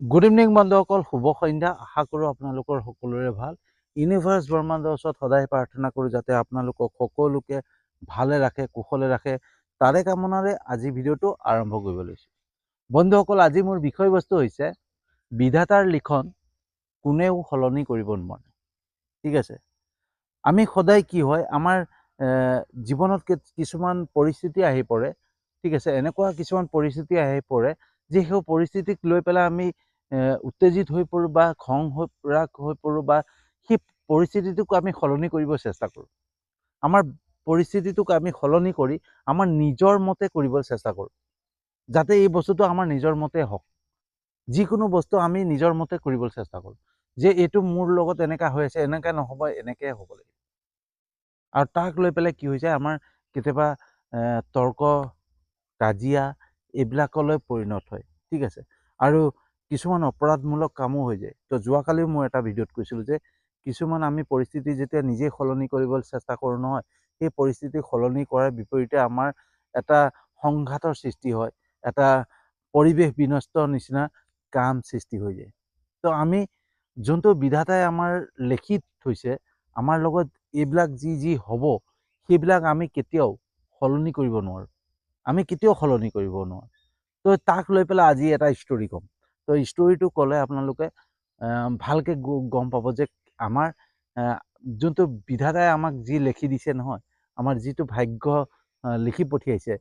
Good evening বন্ধুসকল, শুভ সন্ধ্যা। আশা কৰোঁ আপোনালোকৰ সকলোৰে ভাল। ইউনিভাৰ্ছ ব্ৰহ্মাণ্ডৰ ওচৰত সদায় প্ৰাৰ্থনা কৰোঁ যাতে আপোনালোকক সকলোকে ভালে ৰাখে, কুশলে ৰাখে। তাৰে কামনাৰে আজি ভিডিঅ'টো আৰম্ভ কৰিব লৈছোঁ। বন্ধুসকল, আজি মোৰ বিষয়বস্তু হৈছে বিধাতাৰ লিখন কোনেও সলনি কৰিব নোৱাৰে। ঠিক আছে, আমি সদায় কি হয়, আমাৰ জীৱনত কিছুমান পৰিস্থিতি আহি পৰে। ঠিক আছে, এনেকুৱা কিছুমান পৰিস্থিতি আহি পৰে যে সেই পৰিস্থিতিক লৈ পেলাই আমি উত্তেজিত হৈ পৰোঁ বা ৰাগ হৈ পৰোঁ বা সেই পৰিস্থিতিটোক আমি সলনি কৰিব চেষ্টা কৰোঁ। আমাৰ পৰিস্থিতিটোক আমি সলনি কৰি আমাৰ নিজৰ মতে কৰিবলৈ চেষ্টা কৰোঁ, যাতে এই বস্তুটো আমাৰ নিজৰ মতে হওক। যিকোনো বস্তু আমি নিজৰ মতে কৰিবলৈ চেষ্টা কৰোঁ, যে এইটো মোৰ লগত এনেকুৱা হৈ আছে, এনেকৈ নহ'ব, এনেকৈ হ'ব লাগিব। আৰু তাক লৈ পেলাই কি হৈছে, আমাৰ কেতিয়াবা তৰ্ক কাজিয়া এইবিলাকলৈ পৰিণত হয়। ঠিক আছে, আৰু কিছুমান অপৰাধমূলক কামো হৈ যায়। তো যোৱাকালিও মই এটা ভিডিঅ'ত কৈছিলোঁ যে কিছুমান আমি পৰিস্থিতি যেতিয়া নিজে সলনি কৰিবলৈ চেষ্টা কৰোঁ নহয়, সেই পৰিস্থিতি সলনি কৰাৰ বিপৰীতে আমাৰ এটা সংঘাতৰ সৃষ্টি হয়, এটা পৰিৱেশ বিনষ্টৰ নিচিনা কাম সৃষ্টি হৈ যায়। তো আমি যোনটো বিধাতাই আমাৰ লিখি থৈছে, আমাৰ লগত এইবিলাক যি হ'ব, সেইবিলাক আমি কেতিয়াও সলনি কৰিব নোৱাৰোঁ। আমি কেতিয়াও সলনি কৰিব নোৱাৰোঁ। তো তাক লৈ পেলাই আজি এটা ষ্টৰি ক'ম। তো ষ্টৰিটো ক'লে আপোনালোকে ভালকৈ গম পাব যে আমাৰ যোনটো বিধাতাই আমাক যি লিখি দিছে নহয়, আমাৰ যিটো ভাগ্য লিখি পঠিয়াইছে,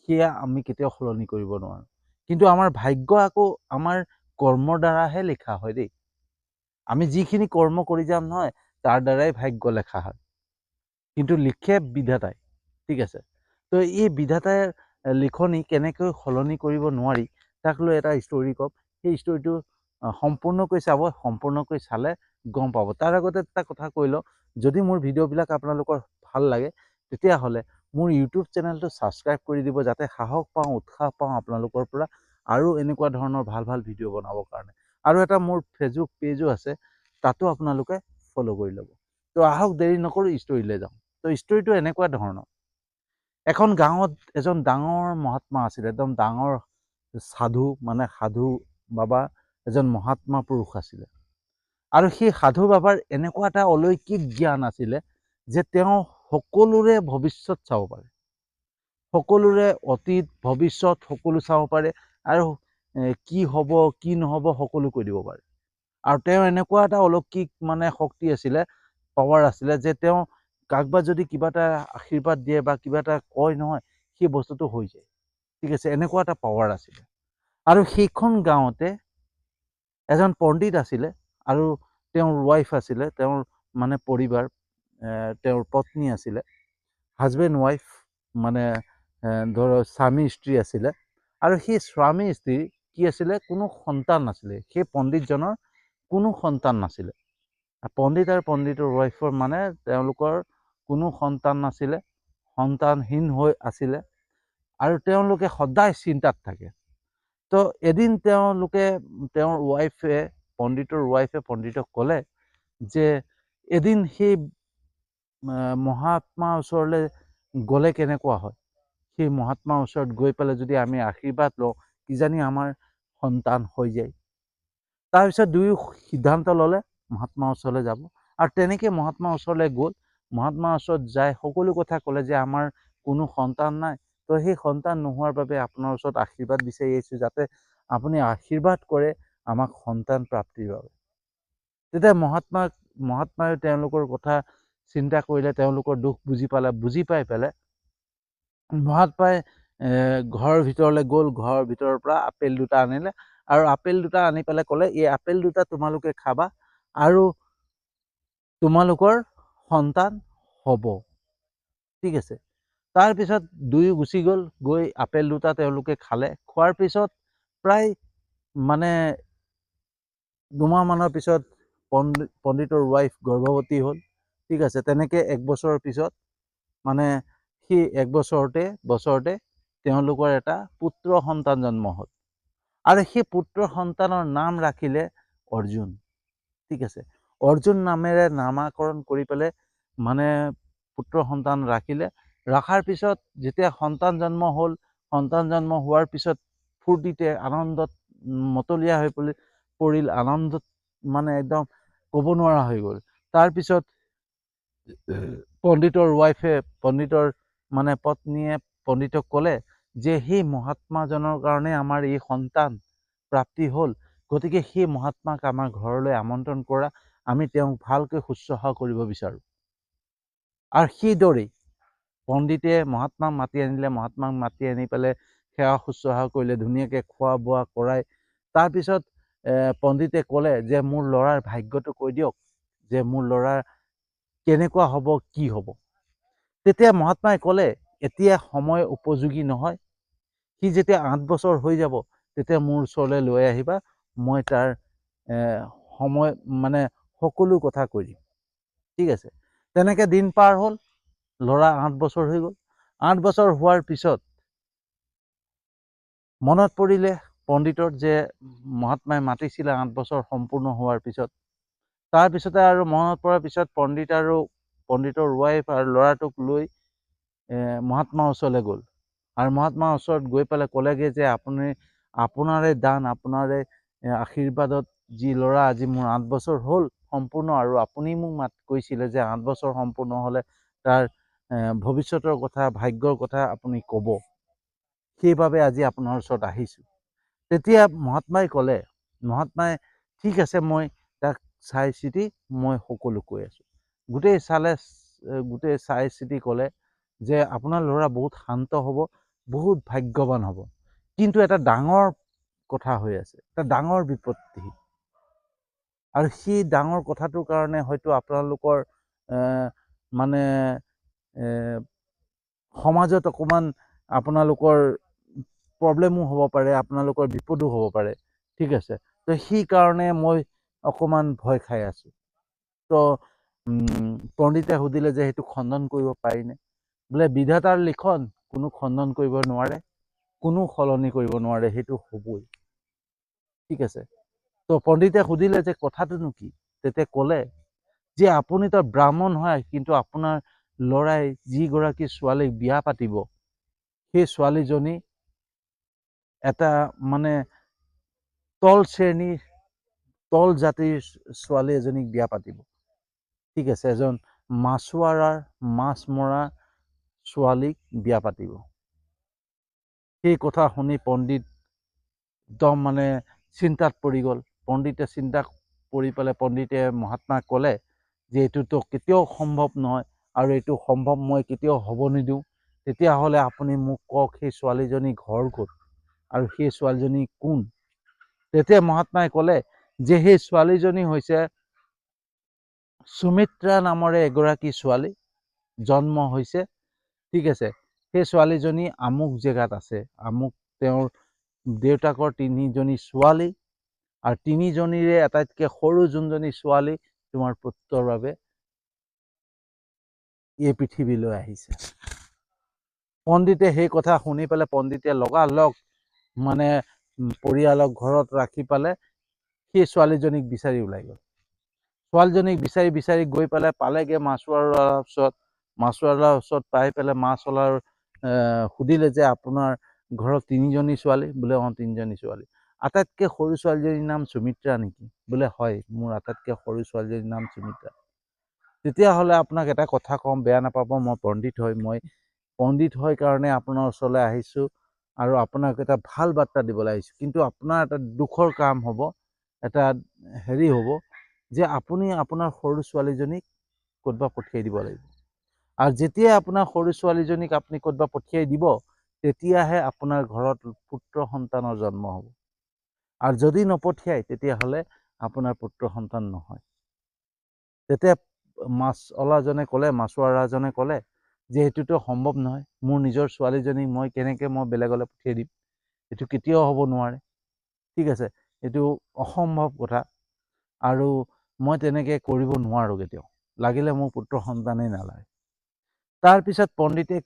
সেয়া আমি কেতিয়াও সলনি কৰিব নোৱাৰোঁ। কিন্তু আমাৰ ভাগ্য আকৌ আমাৰ কৰ্মৰ দ্বাৰাহে লিখা হয় দেই। আমি যিখিনি কৰ্ম কৰি যাম নহয়, তাৰ দ্বাৰাই ভাগ্য লেখা হয়, কিন্তু লিখে বিধাতাই। ঠিক আছে, তো এই বিধাতাই লিখনি কেনেকৈ সলনি কৰিব নোৱাৰি, তাক লৈ এটা ষ্টৰি ক'ম। সেই ষ্টৰিটো সম্পূৰ্ণকৈ চাব, সম্পূৰ্ণকৈ চালে গম পাব। তাৰ আগতে এটা কথা কৈ লওঁ, যদি মোৰ ভিডিঅ'বিলাক আপোনালোকৰ ভাল লাগে তেতিয়াহ'লে মোৰ ইউটিউব চেনেলটো ছাবস্ক্ৰাইব কৰি দিব, যাতে সাহস পাওঁ, উৎসাহ পাওঁ আপোনালোকৰ পৰা আৰু এনেকুৱা ধৰণৰ ভাল ভাল ভিডিঅ' বনাবৰ কাৰণে। আৰু এটা মোৰ ফেচবুক পেজো আছে, তাতো আপোনালোকে ফ'ল' কৰি ল'ব। তো আহক দেৰি নকৰোঁ, ষ্টৰিলৈ যাওঁ। তো ষ্টৰিটো এনেকুৱা ধৰণৰ, এখন গাঁৱত এজন ডাঙৰ মহাত্মা আছিলে, একদম ডাঙৰ সাধু, মানে সাধু বাবা, এজন মহাত্মা পুৰুষ আছিলে। আৰু সেই সাধু বাবাৰ এনেকুৱা এটা অলৌকিক জ্ঞান আছিলে যে তেওঁ সকলোৰে ভৱিষ্যত চাব পাৰে, সকলোৰে অতীত ভৱিষ্যত সকলো চাব পাৰে, আৰু কি হ'ব কি নহ'ব সকলো কৈ দিব পাৰে। আৰু তেওঁ এনেকুৱা এটা অলৌকিক মানে শক্তি আছিলে, পাৱাৰ আছিলে, যে তেওঁ কাকবা যদি কিবা এটা আশীৰ্বাদ দিয়ে বা কিবা এটা কয় নহয়, সেই বস্তুটো হৈ যায়। ঠিক আছে, এনেকুৱা এটা পাৱাৰ আছিলে। আৰু সেইখন গাঁৱতে এজন পণ্ডিত আছিলে, আৰু তেওঁৰ ৱাইফ আছিলে, তেওঁৰ মানে পৰিবাৰ, তেওঁৰ পত্নী আছিলে, হাজবেণ্ড ৱাইফ, মানে ধৰ স্বামী স্ত্ৰী আছিলে। আৰু সেই স্বামী স্ত্ৰী কি আছিলে, কোনো সন্তান নাছিলে। সেই পণ্ডিতজনৰ কোনো সন্তান নাছিলে। পণ্ডিত আৰু পণ্ডিতৰ ৱাইফৰ মানে তেওঁলোকৰ কোনো সন্তান নাছিলে, সন্তানহীন হৈ আছিলে, আৰু তেওঁলোকে সদায় চিন্তাত থাকে। তো এদিন তেওঁৰ পণ্ডিতৰ ৱাইফে পণ্ডিতক ক'লে যে এদিন সেই মহাত্মাৰ ওচৰলৈ গ'লে কেনেকুৱা হয়, সেই মহাত্মাৰ ওচৰত গৈ পেলাই যদি আমি আশীৰ্বাদ লওঁ, কিজানি আমাৰ সন্তান হৈ যায়। তাৰপিছত দুয়ো সিদ্ধান্ত ল'লে মহাত্মাৰ ওচৰলৈ যাব, আৰু তেনেকৈ মহাত্মাৰ ওচৰলৈ গ'ল। মহাত্মাৰ ওচৰত যাই সকলো কথা ক'লে যে আমাৰ কোনো সন্তান নাই, তো সেই সন্তান নোহোৱাৰ বাবে আপোনাৰ ওচৰত আশীৰ্বাদ বিচাৰি আহিছোঁ, যাতে আপুনি আশীৰ্বাদ কৰে আমাক সন্তান প্ৰাপ্তিৰ বাবে। তেতিয়া মহাত্মাই তেওঁলোকৰ কথা চিন্তা কৰিলে, তেওঁলোকৰ দুখ বুজি পালে। বুজি পাই পেলাই মহাত্মাই ঘৰৰ ভিতৰলৈ গ'ল, ঘৰৰ ভিতৰৰ পৰা আপেল দুটা আনিলে, আৰু আপেল দুটা আনি পেলাই ক'লে, এই আপেল দুটা তোমালোকে খাবা আৰু তোমালোকৰ সন্তান হ'ব। ঠিক আছে, তাৰপিছত দুয়ো গুচি গ'ল, গৈ আপেল দুটা তেওঁলোকে খালে। খোৱাৰ পিছত প্ৰায় মানে দুমাহমানৰ পিছত পণ্ডিতৰ ৱাইফ গৰ্ভৱতী হ'ল। ঠিক আছে, তেনেকৈ 1 বছৰৰ পিছত, মানে সেই 1 বছৰতে তেওঁলোকৰ এটা পুত্ৰ সন্তান জন্ম হ'ল, আৰু সেই পুত্ৰ সন্তানৰ নাম ৰাখিলে অৰ্জুন। ঠিক আছে, অৰ্জুন নামেৰে নামাকৰণ কৰি পেলাই মানে পুত্ৰ সন্তান ৰাখিলে। ৰখাৰ পিছত যেতিয়া সন্তান জন্ম হ'ল, সন্তান জন্ম হোৱাৰ পিছত ফূৰ্তিতে আনন্দত মতলীয়া হৈ পৰিল। পৰিল, আনন্দত মানে একদম ক'ব নোৱাৰা হৈ গ'ল। তাৰপিছত পণ্ডিতৰ ৱাইফে, পণ্ডিতৰ মানে পত্নীয়ে পণ্ডিতক ক'লে যে সেই মহাত্মাজনৰ কাৰণে আমাৰ এই সন্তান প্ৰাপ্তি হ'ল, গতিকে সেই মহাত্মাক আমাৰ ঘৰলৈ আমন্ত্ৰণ কৰা, আমি তেওঁক ভালকৈ শুশ্ৰূষা কৰিব বিচাৰোঁ। আৰু সেইদৰেই পণ্ডিতে মহাত্মাক মাতি আনিলে, মহাত্মাক মাতি আনি পেলাই সেৱা শুশ্ৰূষা কৰিলে, ধুনীয়াকৈ খোৱা বোৱা কৰাই। তাৰপিছত পণ্ডিতে ক'লে যে মোৰ ল'ৰাৰ ভাগ্যটো কৈ দিয়ক, যে মোৰ ল'ৰাৰ কেনেকুৱা হ'ব, কি হ'ব। তেতিয়া মহাত্মাই ক'লে এতিয়া সময় উপযোগী নহয়, সি যেতিয়া 8 বছৰ হৈ যাব তেতিয়া মোৰ ওচৰলৈ লৈ আহিবা, মই তাৰ সময় মানে সকলো কথা কৈ দিম। ঠিক আছে। তেনেকৈ দিন পাৰ হ'ল, ল'ৰা 8 বছৰ হৈ গ'ল। 8 বছৰ হোৱাৰ পিছত মনত পৰিলে পণ্ডিতৰ যে মহাত্মাই মাতিছিলে 8 বছৰ সম্পূৰ্ণ হোৱাৰ পিছত। তাৰপিছতে আৰু মনত পৰাৰ পিছত পণ্ডিত আৰু পণ্ডিতৰ ৱাইফ আৰু ল'ৰাটোক লৈ মহাত্মাৰ ওচৰলৈ গ'ল। আৰু মহাত্মাৰ ওচৰত গৈ পেলাই ক'লেগৈ যে আপোনাৰে দান, আপোনাৰে আশীৰ্বাদত যি ল'ৰা আজি মোৰ 8 বছৰ হ'ল সম্পূৰ্ণ, আৰু আপুনি মোক কৈছিলে যে 8 বছৰ সম্পূৰ্ণ হ'লে তাৰ ভৱিষ্যতৰ কথা, ভাগ্যৰ কথা আপুনি ক'ব, সেইবাবে আজি আপোনাৰ ওচৰত আহিছোঁ। তেতিয়া মহাত্মাই ক'লে, মহাত্মাই ঠিক আছে, মই তাক চাই চিতি মই সকলো কৈ আছোঁ। গোটেই চাই চিতি ক'লে যে আপোনাৰ ল'ৰা বহুত শান্ত হ'ব, বহুত ভাগ্যৱান হ'ব, কিন্তু এটা ডাঙৰ কথা হৈ আছে, এটা ডাঙৰ বিপত্তি। আৰু সেই ডাঙৰ কথাটোৰ কাৰণে হয়তো আপোনালোকৰ মানে সমাজত অকণমান আপোনালোকৰ প্ৰব্লেমো হ'ব পাৰে, আপোনালোকৰ বিপদো হ'ব পাৰে। ঠিক আছে। তো সেইকাৰণে মই অকণমান ভয় খাই আছোঁ। তো পণ্ডিতে সুধিলে যে সেইটো খণ্ডন কৰিব পাৰিনে? বোলে বিধাতাৰ লিখন কোনো খণ্ডন কৰিব নোৱাৰে, কোনো সলনি কৰিব নোৱাৰে, সেইটো হ'বই। ঠিক আছে। তো পণ্ডিতে সুধিলে যে কথাটোনো কি? তেতিয়া ক'লে যে আপুনিতো ব্ৰাহ্মণ হয়, কিন্তু আপোনাৰ ল'ৰাই যিগৰাকী ছোৱালীক বিয়া পাতিব, সেই ছোৱালীজনী এটা মানে তল শ্ৰেণীৰ, তল জাতিৰ ছোৱালী এজনীক বিয়া পাতিব। ঠিক আছে। এজন মাছুৱাৰাৰ, মাছ মৰা ছোৱালীক বিয়া পাতিব। সেই কথা শুনি পণ্ডিত একদম মানে চিন্তাত পৰি গ'ল। পণ্ডিতে চিন্তা কৰি পেলাই পণ্ডিতে মহাত্মাক ক'লে যে এইটোতো কেতিয়াও সম্ভৱ নহয়, আৰু এইটো সম্ভৱ মই কেতিয়াও হ'ব নিদিওঁ। তেতিয়াহ'লে আপুনি মোক কওক সেই ছোৱালীজনী ঘৰ ক'ত আৰু সেই ছোৱালীজনী কোন? তেতিয়া মহাত্মাই ক'লে যে সেই ছোৱালীজনী হৈছে সুমিত্ৰা নামৰে এগৰাকী ছোৱালী, জন্ম হৈছে। ঠিক আছে। সেই ছোৱালীজনী আমুক জেগাত আছে, আমুক তেওঁৰ দেউতাকৰ 3জনী ছোৱালী, আৰু 3জনীৰে আটাইতকৈ সৰু যোনজনী ছোৱালী তোমাৰ পুত্ৰৰ বাবে এই পৃথিৱীলৈ আহিছে। পণ্ডিতে সেই কথা শুনি পেলাই পণ্ডিতে লগালগ মানে পৰিয়ালক ঘৰত ৰাখি পেলাই সেই ছোৱালীজনীক বিচাৰি ওলাই গ'ল। ছোৱালীজনীক বিচাৰি বিচাৰি গৈ পেলাই পালেগৈ মাছুৱাৰাৰ ওচৰত। মাছুৱাৰাৰ ওচৰত পাই পেলাই মাছৱালাৰ সুধিলে যে আপোনাৰ ঘৰত 3জনী ছোৱালী? বোলে অঁ 3জনী ছোৱালী। আটাইতকৈ সৰু ছোৱালীজনীৰ নাম সুমিত্ৰা নেকি? বোলে হয়, মোৰ আটাইতকৈ সৰু ছোৱালীজনীৰ নাম সুমিত্ৰা। তেতিয়াহ'লে আপোনাক এটা কথা কওঁ, বেয়া নাপাব, মই পণ্ডিত হয় কাৰণে আপোনাৰ ওচৰলৈ আহিছোঁ, আৰু আপোনাক এটা ভাল বাৰ্তা দিবলৈ আহিছোঁ। কিন্তু আপোনাৰ এটা দুখৰ কাম হ'ব, এটা হেৰি হ'ব যে আপুনি আপোনাৰ সৰু ছোৱালীজনীক ক'তবা পঠিয়াই দিব লাগিব। আৰু যেতিয়াই আপোনাৰ সৰু ছোৱালীজনীক আপুনি ক'তবা পঠিয়াই দিব, তেতিয়াহে আপোনাৰ ঘৰত পুত্ৰ সন্তানৰ জন্ম হ'ব। আৰু যদি নপঠিয়াই তেতিয়াহ'লে আপোনাৰ পুত্ৰ সন্তান নহয়। তেতিয়া মাছুৱাৰাজনে ক'লে যে এইটোতো সম্ভৱ নহয়, মোৰ নিজৰ ছোৱালীজনীক মই কেনেকৈ বেলেগলৈ পঠিয়াই দিম? এইটো কেতিয়াও হ'ব নোৱাৰে। ঠিক আছে। এইটো অসম্ভৱ কথা, আৰু মই তেনেকৈ কৰিব নোৱাৰোঁ কেতিয়াও, লাগিলে মোৰ পুত্ৰ সন্তানেই নালাগে। তাৰপিছত পণ্ডিতে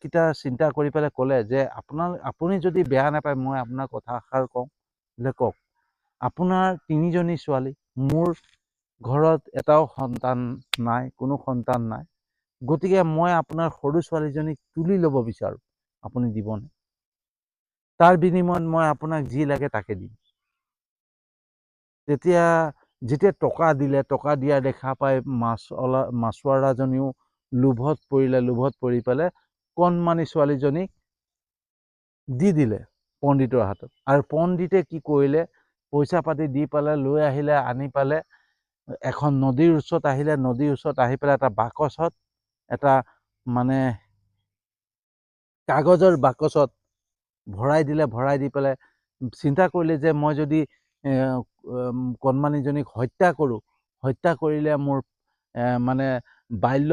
চিন্তা কৰি পেলাই ক'লে যে আপুনি যদি বেয়া নাপায় মই আপোনাৰ কথা এষাৰ কওঁ। বোলে কওক। আপোনাৰ 3জনী ছোৱালী, মোৰ ঘৰত এটাও সন্তান নাই, কোনো সন্তান নাই, গতিকে মই আপোনাৰ সৰু ছোৱালীজনীক তুলি ল'ব বিচাৰোঁ, আপুনি দিবনে? তাৰ বিনিময়ত মই আপোনাক যি লাগে তাকে দিম। তেতিয়া যেতিয়া টকা দিলে, টকা দিয়া দেখা পাই মাছুৱাৰাজনীও লোভত পৰি পেলাই কণমানি ছোৱালীজনীক দি দিলে পণ্ডিতৰ হাতত। আৰু পণ্ডিতে কি কৰিলে, পইচা পাতি দি পেলাই লৈ আহিলে, আনি পেলাই এখন নদীৰ ওচৰত আহিলে, নদীৰ ওচৰত আহি পেলাই এটা বাকচত, এটা মানে কাগজৰ বাকচত ভৰাই দিলে। ভৰাই দি পেলাই চিন্তা কৰিলে যে মই যদি কণমানিজনীক হত্যা কৰোঁ, হত্যা কৰিলে মোৰ মানে বাল্য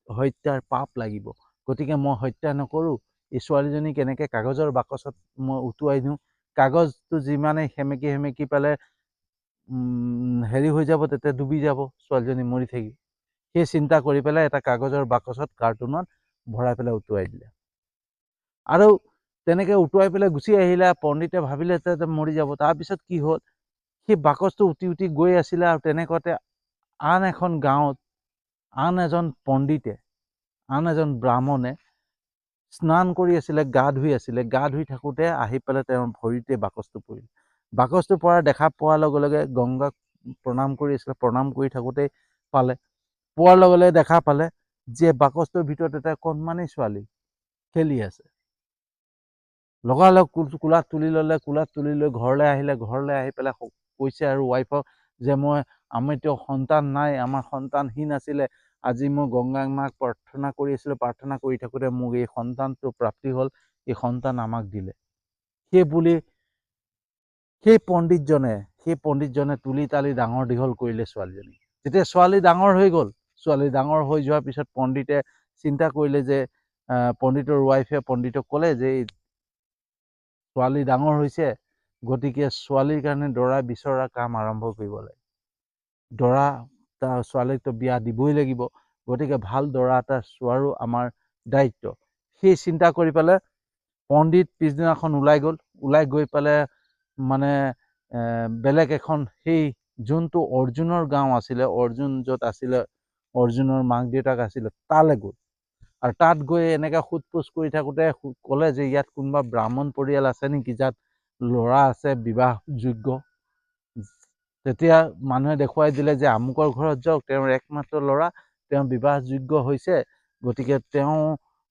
হত্যাৰ পাপ লাগিব, গতিকে মই হত্যা নকৰোঁ, এই ছোৱালীজনীক এনেকৈ কাগজৰ বাকচত মই উটুৱাই দিওঁ, কাগজটো যিমানেই সেমেকি সেমেকি পেলাই হেৰি হৈ যাব, তেতিয়া ডুবি যাব, ছোৱালীজনী মৰি থাকিব। সেই চিন্তা কৰি পেলাই এটা কাগজৰ বাকচত কাৰ্টুনত ভৰাই পেলাই উটুৱাই দিলে। আৰু তেনেকৈ উটুৱাই পেলাই গুচি আহিলে। পণ্ডিতে ভাবিলে যে মৰি যাব। তাৰপিছত কি হ'ল, সেই বাকচটো উটি উটি গৈ আছিলে, আৰু তেনেকুৱাতে আন এখন গাঁৱত আন এজন পণ্ডিতে, আন এজন ব্ৰাহ্মণে স্নান কৰি আছিলে, গা ধুই আছিলে। গা ধুই থাকোঁতে আহি পেলাই তেওঁৰ ভৰিতে বাকচটো পৰিল। বাকচটো পৰা দেখা পোৱাৰ লগে লগে গংগাক প্ৰণাম কৰি আছিলে, প্ৰণাম কৰি থাকোঁতেই পালে। পোৱাৰ লগে লগে দেখা পালে যে বাকচটোৰ ভিতৰত এটা কণমানি ছোৱালী খেলি আছে। লগালগ কোলাত তুলি ল'লে, কোলাত তুলি লৈ ঘৰলৈ আহিলে। ঘৰলৈ আহি পেলাই কৈছে আৰু ৱাইফক যে আমিতো সন্তান নাই, আমাৰ সন্তানহীন আছিলে, আজি মই গংগা মাক প্ৰাৰ্থনা কৰি আছিলোঁ, প্ৰাৰ্থনা কৰি থাকোঁতে মোক এই সন্তানটো প্ৰাপ্তি হ'ল, এই সন্তান আমাক দিলে। সেই বুলি সেই পণ্ডিতজনে তুলি তালি ডাঙৰ দীঘল কৰিলে ছোৱালীজনী। যেতিয়া ছোৱালী ডাঙৰ হৈ গ'ল, ছোৱালী ডাঙৰ হৈ যোৱাৰ পিছত পণ্ডিতে চিন্তা কৰিলে যে পণ্ডিতৰ ৱাইফে পণ্ডিতক ক'লে যে ছোৱালী ডাঙৰ হৈছে, গতিকে ছোৱালীৰ কাৰণে দৰা বিচৰা কাম আৰম্ভ কৰিব লাগে। দৰা ছোৱালীকতো বিয়া দিবই লাগিব, গতিকে ভাল দৰা এটা চোৱাৰো আমাৰ দায়িত্ব। সেই চিন্তা কৰি পেলাই পণ্ডিত পিছদিনাখন ওলাই গ'ল। ওলাই গৈ পেলাই মানে বেলেগ এখন, সেই যোনটো অৰ্জুনৰ গাঁও আছিলে, অৰ্জুন য'ত আছিলে, অৰ্জুনৰ মাক দেউতাক আছিলে, তালৈ গ'ল। আৰু তাত গৈ এনেকৈ সোধ পোছ কৰি থাকোঁতে ক'লে যে ইয়াত কোনোবা ব্ৰাহ্মণ পৰিয়াল আছে নেকি, যাত ল'ৰা আছে বিবাহযোগ্য। তেতিয়া মানুহে দেখুৱাই দিলে যে আমুকৰ ঘৰত যাওক, তেওঁৰ একমাত্ৰ ল'ৰা, তেওঁ বিবাহযোগ্য হৈছে, গতিকে তেওঁ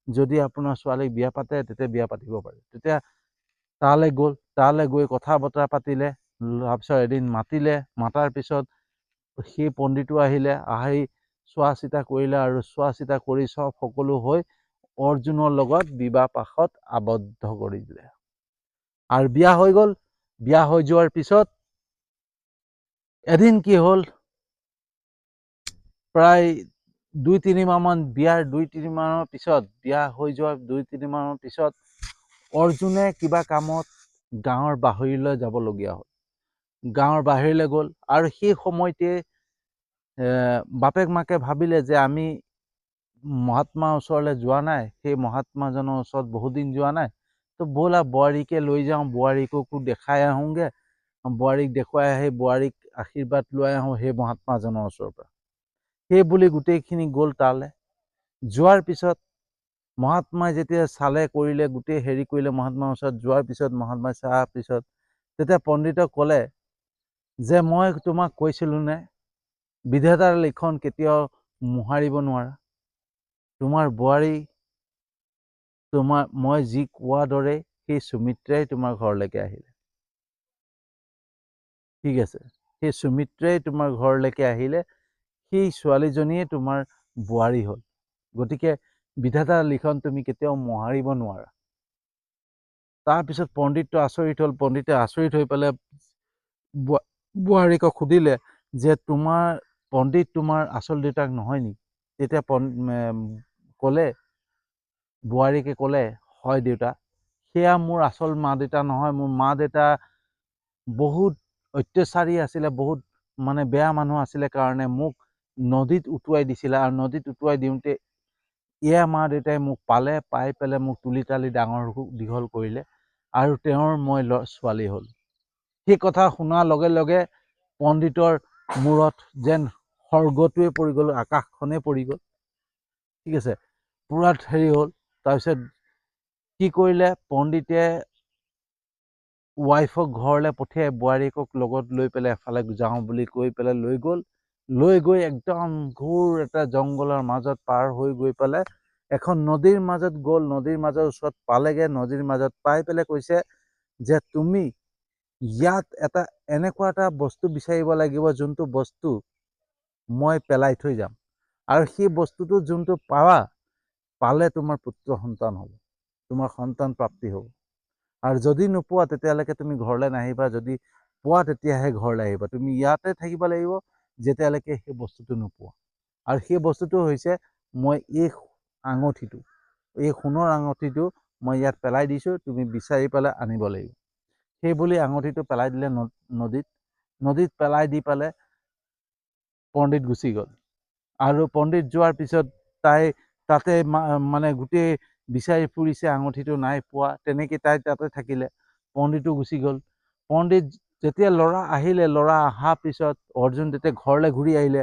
যদি আপোনাৰ ছোৱালীক বিয়া পাতে তেতিয়া বিয়া পাতিব পাৰে। তেতিয়া তালৈ গ'ল। তালৈ গৈ কথা বতৰা পাতিলে। তাৰপিছত এদিন মাতিলে। মাতাৰ পিছত সেই পণ্ডিতো আহিলে, আহি চোৱা চিতা কৰিলে, আৰু চোৱা চিতা কৰি সকলো হৈ অৰ্জুনৰ লগত বিবাহ পাশত আবদ্ধ কৰি দিলে। আৰু বিয়া হৈ গ'ল। বিয়া হৈ যোৱাৰ পিছত এদিন কি হ'ল, প্ৰায় 2-3 মাহমান, বিয়াৰ 2-3 মাহৰ পিছত, বিয়া হৈ যোৱাৰ 2-3 মাহৰ পিছত অৰ্জুনে কিবা কামত গাঁৱৰ বাহিৰলৈ যাবলগীয়া হ'ল। গাঁৱৰ বাহিৰলৈ গ'ল, আৰু সেই সময়তে বাপেক মাকে ভাবিলে যে আমি মহাত্মাৰ ওচৰলৈ যোৱা নাই, সেই মহাত্মাজনৰ ওচৰত বহুত দিন যোৱা নাই, তো ব'লা বোৱাৰীকে লৈ যাওঁ, বোৱাৰীকো দেখাই আহোঁগৈ, বোৱাৰীক দেখুৱাই আহি বোৱাৰীক আশীৰ্বাদ লৈ আহোঁ সেই মহাত্মাজনৰ ওচৰৰ পৰা। সেই বুলি গোটেইখিনি গ'ল তালৈ। যোৱাৰ পিছত মহাত্মাই যেতিয়া চালে কৰিলে, গোটেই হেৰি কৰিলে, মহাত্মাৰ ওচৰত যোৱাৰ পিছত মহাত্মাই চোৱাৰ পিছত তেতিয়া পণ্ডিতক ক'লে যে মই তোমাক কৈছিলোঁ নে, বিধাতাৰ লিখন কেতিয়াও মোহাৰিব নোৱাৰা। তোমাৰ বোৱাৰী, মই যি কোৱা দৰে সেই সুমিত্ৰাই তোমাৰ ঘৰলৈকে আহিলে। ঠিক আছে, সেই সুমিত্ৰাই তোমাৰ ঘৰলৈকে আহিলে, সেই ছোৱালীজনীয়ে তোমাৰ বোৱাৰী হ'ল। গতিকে বিধাতাৰ লিখন তুমি কেতিয়াও মোহাৰিব নোৱাৰা। তাৰপিছত পণ্ডিতটো আচৰিত হ'ল। পণ্ডিতে আচৰিত হৈ পেলাই বোৱাৰীকক সুধিলে যে পণ্ডিত তোমাৰ আচল দেউতাক নহয় নেকি? তেতিয়া ক'লে, বোৱাৰীকে ক'লে, হয় দেউতা, সেয়া মোৰ আচল মা দেউতা নহয়। মোৰ মা দেউতা বহুত অত্যাচাৰী আছিলে, বহুত মানে বেয়া মানুহ আছিলে কাৰণে মোক নদীত উটুৱাই দিছিলে, আৰু নদীত উটুৱাই দিওঁতে এয়া মা দেউতাই মোক পালে, পাই পেলাই মোক তুলি তালি ডাঙৰ দীঘল কৰিলে, আৰু তেওঁৰ মই ছোৱালী হ'ল। সেই কথা শুনাৰ লগে লগে পণ্ডিতৰ মূৰত যেন স্বৰ্গটোৱে পৰি গ'ল, আকাশখনেই পৰি গ'ল। ঠিক আছে, পুৰা হেৰি হ'ল। তাৰপিছত কি কৰিলে, পণ্ডিতে ৱাইফক ঘৰলৈ পঠিয়াই বোৱাৰীয়েকক লগত লৈ পেলাই এফালে যাওঁ বুলি কৈ পেলাই লৈ গ'ল। লৈ গৈ একদম ঘোৰ এটা জংঘলৰ মাজত পাৰ হৈ গৈ পেলাই এখন নদীৰ মাজত গ'ল। নদীৰ মাজৰ ওচৰত পালেগৈ। নদীৰ মাজত পাই পেলাই কৈছে যে তুমি ইয়াত এনেকুৱা এটা বস্তু বিচাৰিব লাগিব যোনটো বস্তু মই পেলাই থৈ যাম, আৰু সেই বস্তুটো যোনটো পালে তোমাৰ পুত্ৰ সন্তান হ'ব, তোমাৰ সন্তান প্ৰাপ্তি হ'ব। আৰু যদি নোপোৱা তেতিয়ালৈকে তুমি ঘৰলৈ নাহিবা, যদি পোৱা তেতিয়াহে ঘৰলৈ আহিবা। তুমি ইয়াতে থাকিব লাগিব যেতিয়ালৈকে সেই বস্তুটো নোপোৱা। আৰু সেই বস্তুটো হৈছে মই এই আঙঠিটো, এই সোণৰ আঙঠিটো মই ইয়াত পেলাই দিছোঁ, তুমি বিচাৰি পেলাই আনিব লাগিব। সেই বুলি আঙঠিটো পেলাই দিলে নদীত। নদীত পেলাই দি পেলাই পণ্ডিত গুচি গ'ল। আৰু পণ্ডিত যোৱাৰ পিছত তাই তাতে মানে গোটেই বিচাৰি ফুৰিছে, আঙঠিটো নাই পোৱা। তেনেকৈ তাই তাতে থাকিলে। পণ্ডিতো গুচি গ'ল। পণ্ডিত যেতিয়া ল'ৰা আহিলে, ল'ৰা অহাৰ পিছত অৰ্জুন যেতিয়া ঘৰলৈ ঘূৰি আহিলে,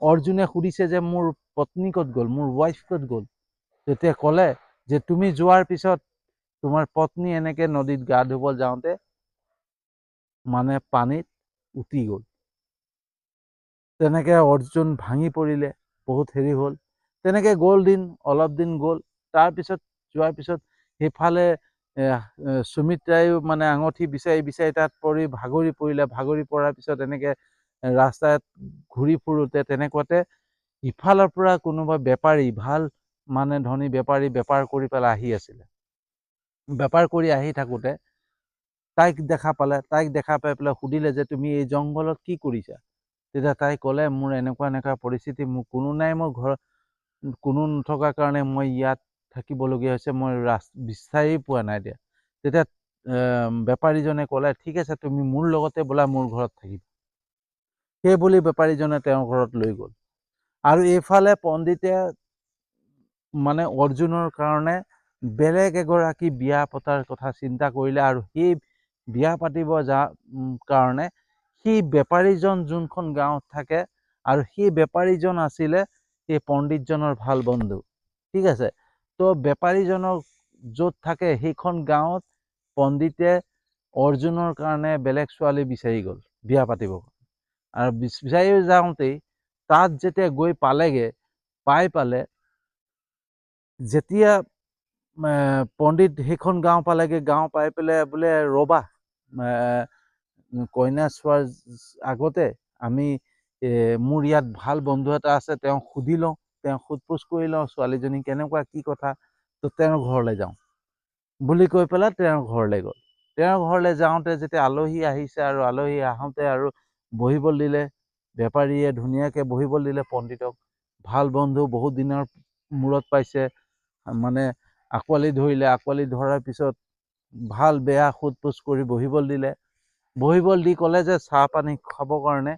অৰ্জুনে সুধিছে যে মোৰ পত্নী ক'ত গ'ল, মোৰ ৱাইফ ক'ত গ'ল। তেতিয়া ক'লে যে তুমি যোৱাৰ পিছত তোমাৰ পত্নী এনেকৈ নদীত গা ধুব যাওঁতে মানে পানীত উটি গ'ল। তেনেকৈ অৰ্জুন ভাঙি পৰিলে, বহুত হেৰি হ'ল। তেনেকৈ গ'ল দিন, অলপ দিন গ'ল। তাৰপিছত যোৱাৰ পিছত সেইফালে সুমিত্ৰায়ো মানে আঙঠি বিচাৰি বিচাৰি তাত পৰি ভাগৰি পৰিলে। ভাগৰি পৰাৰ পিছত এনেকৈ ৰাস্তাত ঘূৰি ফুৰোঁতে তেনেকুৱাতে ইফালৰ পৰা কোনোবা বেপাৰী, ভাল মানে ধনী বেপাৰী বেপাৰ কৰি পেলাই আহি আছিলে। বেপাৰ কৰি আহি থাকোঁতে তাইক দেখা পালে। তাইক দেখা পাই পেলাই সুধিলে যে তুমি এই জংঘলত কি কৰিছা। তেতিয়া তাই ক'লে মোৰ এনেকুৱা এনেকুৱা পৰিস্থিতি, মোৰ কোনো নাই, মোৰ ঘৰত কোনো নথকাৰ কাৰণে মই ইয়াত থাকিবলগীয়া হৈছে, মই বিচাৰি পোৱা নাই দিয়া। তেতিয়া বেপাৰীজনে ক'লে ঠিক আছে তুমি মোৰ লগতে বোলা, মোৰ ঘৰত থাকিবা। সেই বুলি বেপাৰীজনে তেওঁৰ ঘৰত লৈ গ'ল। আৰু এইফালে পণ্ডিতে মানে অৰ্জুনৰ কাৰণে বেলেগ এগৰাকী বিয়া পতাৰ কথা চিন্তা কৰিলে। আৰু সেই বিয়া পাতিব কাৰণে সেই বেপাৰীজন যোনখন গাঁৱত থাকে, আৰু সেই বেপাৰীজন আছিলে সেই পণ্ডিতজনৰ ভাল বন্ধু। ঠিক আছে। তো বেপাৰীজনক য'ত থাকে সেইখন গাঁৱত পণ্ডিতে অৰ্জুনৰ কাৰণে বেলেগ ছোৱালী বিচাৰি গ'ল বিয়া পাতিব। আৰু বিচাৰি যাওঁতেই তাত যেতিয়া গৈ পালেগৈ, পালে যেতিয়া পণ্ডিত সেইখন গাঁও পালেগৈ, গাঁও পাই পেলাই বোলে ৰ'বা, কইনা চোৱাৰ আগতে আমি মোৰ ইয়াত ভাল বন্ধু এটা আছে, তেওঁক সুধি লওঁ, তেওঁক সোধ-পোছ কৰি লওঁ ছোৱালীজনী কেনেকুৱা কি কথা। তো তেওঁৰ ঘৰলৈ যাওঁ বুলি কৈ পেলাই তেওঁৰ ঘৰলৈ গ'ল। তেওঁৰ ঘৰলৈ যাওঁতে যেতিয়া আলহী আহিছে, আৰু আলহী আহোঁতে আৰু বহিবলৈ দিলে, বেপাৰীয়ে ধুনীয়াকৈ বহিবলৈ দিলে পণ্ডিতক। ভাল বন্ধু, বহুত দিনৰ মূৰত পাইছে, মানে আঁকোৱালি ধৰিলে। আঁকোৱালি ধৰাৰ পিছত ভাল বেয়া সোধ-পোছ কৰি বহিবলৈ দিলে। বহিবলৈ দি ক'লে যে চাহ পানী খাবৰ কাৰণে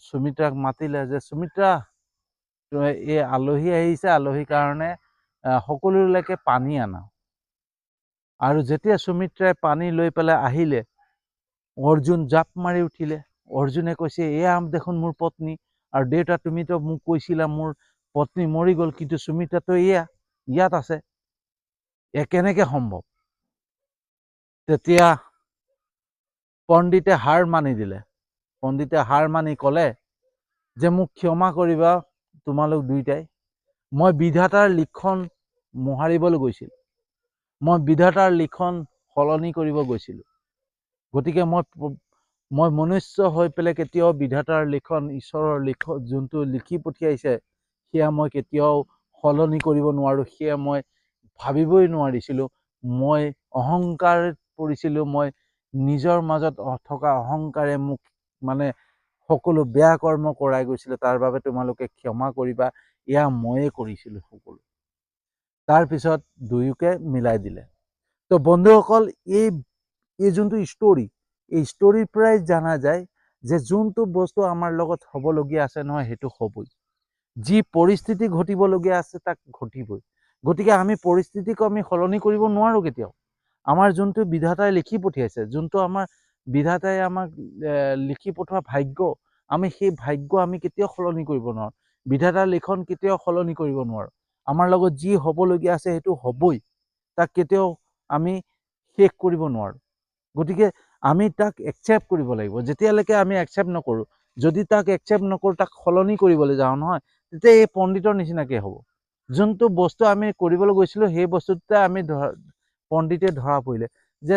সুমিত্ৰাক মাতিলে যে সুমিত্ৰা, এই আলহী আহিছে, আলহীৰ কাৰণে সকলোলৈকে পানী আনা। আৰু যেতিয়া সুমিত্ৰাই পানী লৈ পেলাই আহিলে, অৰ্জুন জাপ মাৰি উঠিলে। অৰ্জুনে কৈছে এয়া দেখোন মোৰ পত্নী, আৰু দেউতা তুমিতো মোক কৈছিলা মোৰ পত্নী মৰি গ'ল, কিন্তু সুমিত্ৰাতো ইয়াত আছে, কেনেকৈ সম্ভৱ। তেতিয়া পণ্ডিতে হাৰ মানি দিলে। পণ্ডিতে হাৰ মানি ক'লে যে মোক ক্ষমা কৰিবা তোমালোক দুইটাই, মই বিধাতাৰ লিখন মোহাৰিবলৈ গৈছিলোঁ, মই বিধাতাৰ লিখন সলনি কৰিব গৈছিলোঁ। গতিকে মই মনুষ্য হৈ পেলাই কেতিয়াও বিধাতাৰ লিখন, ঈশ্বৰৰ লিখন যোনটো লিখি পঠিয়াইছে সেয়া মই কেতিয়াও সলনি কৰিব নোৱাৰোঁ। সেয়া মই ভাবিবই নোৱাৰিছিলোঁ। মই অহংকাৰত পৰিছিলোঁ। মই নিজৰ মাজত থকা অহংকাৰে মোক মানে সকলো বেয়া কৰ্ম কৰাই গৈছিলে। তাৰ বাবে তোমালোকে ক্ষমা কৰিবা, এয়া ময়ে কৰিছিলোঁ সকলো। তাৰপিছত দুয়োকে মিলাই দিলে। তো বন্ধুসকল, এই যোনটো ষ্টৰি, এই ষ্টৰিৰ পৰাই জনা যায় যে যোনটো বস্তু আমাৰ লগত হ'বলগীয়া আছে নহয়, সেইটো হ'বই। যি পৰিস্থিতি ঘটিবলগীয়া আছে তাক ঘটিবই। গতিকে আমি পৰিস্থিতিক আমি সলনি কৰিব নোৱাৰোঁ কেতিয়াও। আমাৰ যোনটো বিধাতাই লিখি পঠিয়াইছে, যোনটো আমাৰ বিধাতাই আমাক লিখি পঠোৱা ভাগ্য, আমি সেই ভাগ্য আমি কেতিয়াও সলনি কৰিব নোৱাৰোঁ। বিধাতাৰ লিখন কেতিয়াও সলনি কৰিব নোৱাৰোঁ। আমাৰ লগত যি হ'বলগীয়া আছে সেইটো হ'বই, তাক কেতিয়াও আমি শেষ কৰিব নোৱাৰোঁ। গতিকে আমি তাক একচেপ্ট কৰিব লাগিব। যেতিয়ালৈকে আমি একচেপ্ট নকৰোঁ, যদি তাক একচেপ্ট নকৰোঁ, তাক সলনি কৰিবলৈ যাওঁ নহয়, তেতিয়া এই পণ্ডিতৰ নিচিনাকৈ হ'ব। যোনটো বস্তু আমি কৰিবলৈ গৈছিলোঁ সেই বস্তুটোতে আমি পণ্ডিতে ধৰা পৰিলে যে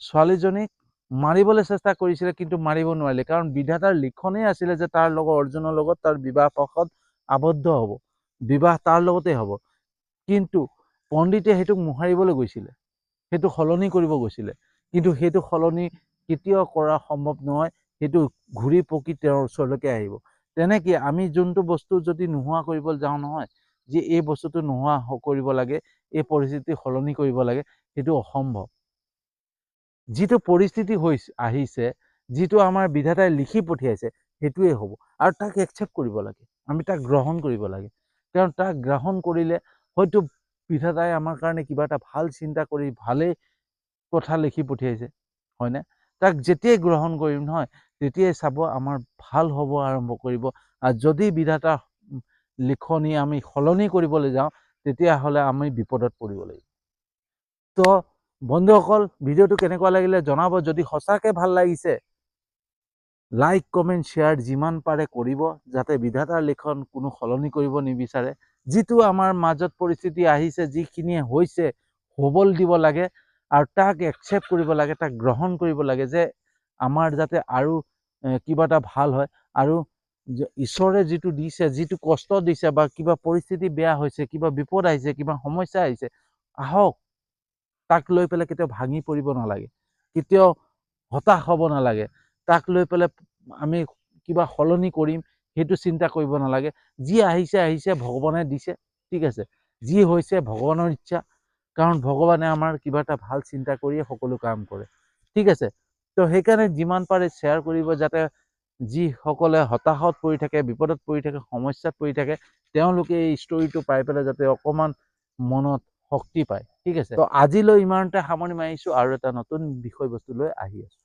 ছোৱালীজনীক মাৰিবলৈ চেষ্টা কৰিছিলে, কিন্তু মাৰিব নোৱাৰিলে, কাৰণ বিধাতাৰ লিখনেই আছিলে যে তাৰ লগত অৰ্জুনৰ লগত তাৰ বিবাহ পাশত আবদ্ধ হ'ব, বিবাহ তাৰ লগতে হ'ব। কিন্তু পণ্ডিতে সেইটোক মোহাৰিবলৈ গৈছিলে, সেইটো সলনি কৰিব গৈছিলে, কিন্তু সেইটো সলনি কেতিয়াও কৰা সম্ভৱ নহয়। সেইটো ঘূৰি পকি তেওঁৰ ওচৰলৈকে আহিব। তেনেকৈ আমি যোনটো বস্তু যদি নোহোৱা কৰিবলৈ যাওঁ নহয়, যে এই বস্তুটো নোহোৱা কৰিব লাগে, এই পৰিস্থিতি সলনি কৰিব লাগে, সেইটো অসম্ভৱ। যিটো পৰিস্থিতি আহিছে, যিটো আমাৰ বিধাতাই লিখি পঠিয়াইছে, সেইটোৱে হ'ব। আৰু তাক একচেপ্ট কৰিব লাগে, আমি তাক গ্ৰহণ কৰিব লাগে। কাৰণ তাক গ্ৰহণ কৰিলে হয়তো বিধাতাই আমাৰ কাৰণে কিবা এটা ভাল চিন্তা কৰি ভালেই কথা লিখি পঠিয়াইছে, হয়নে? তাক যেতিয়াই গ্ৰহণ কৰিম নহয়, তেতিয়াই চাব আমাৰ ভাল হ'ব আৰম্ভ কৰিব। আৰু যদি বিধাতাৰ লিখনি আমি সলনি কৰিবলৈ যাওঁ, তেতিয়াহ'লে আমি বিপদত পৰিব লাগিব। তো বন্ধুসকল, ভিডিঅ'টো কেনেকুৱা লাগিলে জনাব। যদি সঁচাকৈ ভাল লাগিছে, লাইক কমেণ্ট শ্বেয়াৰ যিমান পাৰে কৰিব, যাতে বিধাতাৰ লিখন কোনো সলনি কৰিব নিবিচাৰে। যিটো আমাৰ মাজত পৰিস্থিতি আহিছে, যিখিনিয়ে হৈছে, হ'বলৈ দিব লাগে আৰু তাক একচেপ্ট কৰিব লাগে, তাক গ্ৰহণ কৰিব লাগে, যে আমাৰ যাতে আৰু কিবা এটা ভাল হয়। আৰু ঈশ্বৰে যিটো দিছে, যিটো কষ্ট দিছে, বা কিবা পৰিস্থিতি বেয়া হৈছে, কিবা বিপদ আহিছে, কিবা সমস্যা আহিছে, আহক, তাক লৈ পেলাই কেতিয়াও ভাঙি পৰিব নালাগে, কেতিয়াও হতাশ হ'ব নালাগে। তাক লৈ পেলাই আমি কিবা সলনি কৰিম সেইটো চিন্তা কৰিব নালাগে। যি আহিছে আহিছে, ভগৱানে দিছে, ঠিক আছে। যি হৈছে ভগৱানৰ ইচ্ছা, কাৰণ ভগৱানে আমাৰ কিবা এটা ভাল চিন্তা কৰিয়ে সকলো কাম কৰে, ঠিক আছে। তো সেইকাৰণে যিমান পাৰে শ্বেয়াৰ কৰিব, যাতে যিসকলে হতাশত পৰি থাকে, বিপদত পৰি থাকে, সমস্যাত পৰি থাকে, তেওঁলোকে এই ষ্টৰিটো পাই পেলাই যাতে অকণমান মনত শক্তি পায়, ঠিক আছে। তো আজিলৈ ইমানতে সামৰণি মাৰিছোঁ, আৰু এটা নতুন বিষয়বস্তু লৈ আহি আছোঁ।